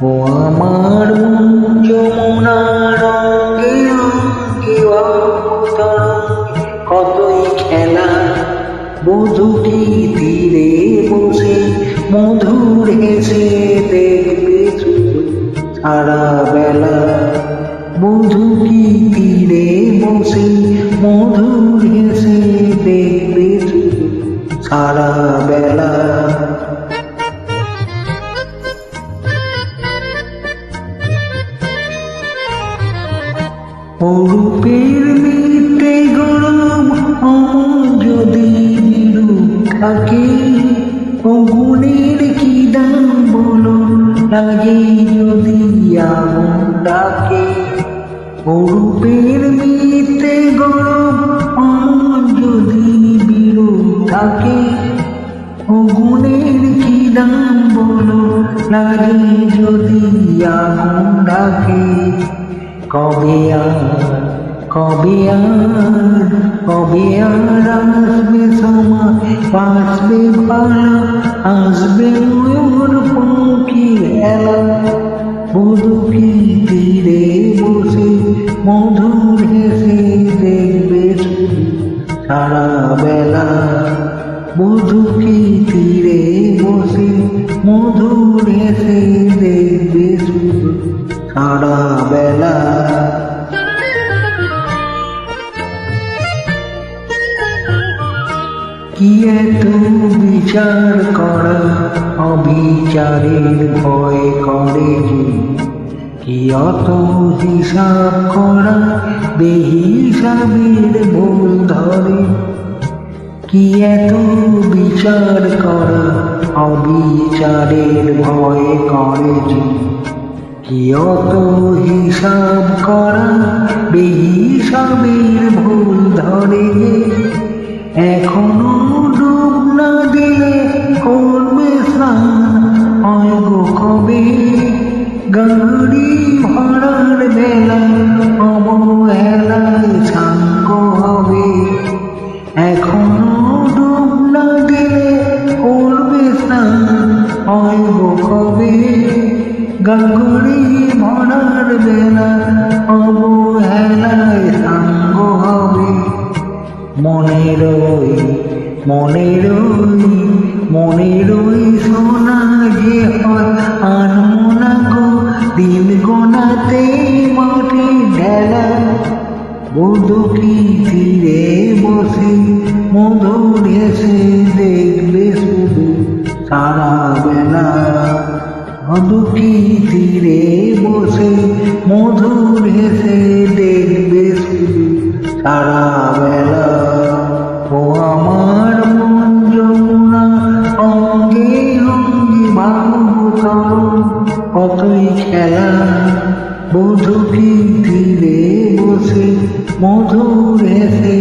ও আমার মন যমুনা রঙে রঙে তরঙ্গে কতই খেলা, বধূটি তীরে বসে মধুর হেসে দেখবে শুধু সারা বেলা। বধূটি তীরে বসে মধুর হেসে দেখবে শুধু সারা বেলা। অরূপের মিটে গরম যদি বিরূপ থাকে, অগুণের কি দাম বলো লাগে যদি আগুন ডাকে। অরূপের মিটে গরম যদি বিরূপ থাকে, অগুণের কি দাম বলো লাগে যদি আগুন ডাকে। কবে আর আসবে সময়, বাঁচবে ভালো, আসবে ময়ূর পঙ্খী হেলা। বধূটি তীরে বসে মধুর হেসে দেখবে শুধু সারা বেলা। বধূটি তীরে বসে মধুর হেসে দেখবে শুধু সারা বেলা। কি এত বিচার করা, অবিচারের ভয় করে যে, কি অত হিসাব করা, বেহিসাবের ভুল ধরে। কি এত বিচার করা, অবিচারের ভয় করে যে, কি অত হিসাব করা, বেহিসাবের ভুল ধরে। এখনো ডুব না দিলে করবে স্নান, হয় গো কবে গাড়ি ভাড়ার বেলা, অবহেলায় সাঙ্গ হবে। এখনো ডুব না দিলে করবে স্নান, হয় গো কবে গাড়ি ভাড়ার বেলা, অবহেলায় সাঙ্গ হবে। মনেরই সোনা যে হয় আনমো না গো দিন গোনাতে মাটি ঢেলা। বধূটি তীরে বসে মধুর হেসে দেখবে শুধু সারা বেলা। বধূটি তীরে বসে মধুর হেসে দেখবে শুধু সারা বেলা। ও আমার মন যমুনা অঙ্গে অঙ্গে ভাবুতর কতই খেলা, বধূটি তীরে বসে মধুর হেসে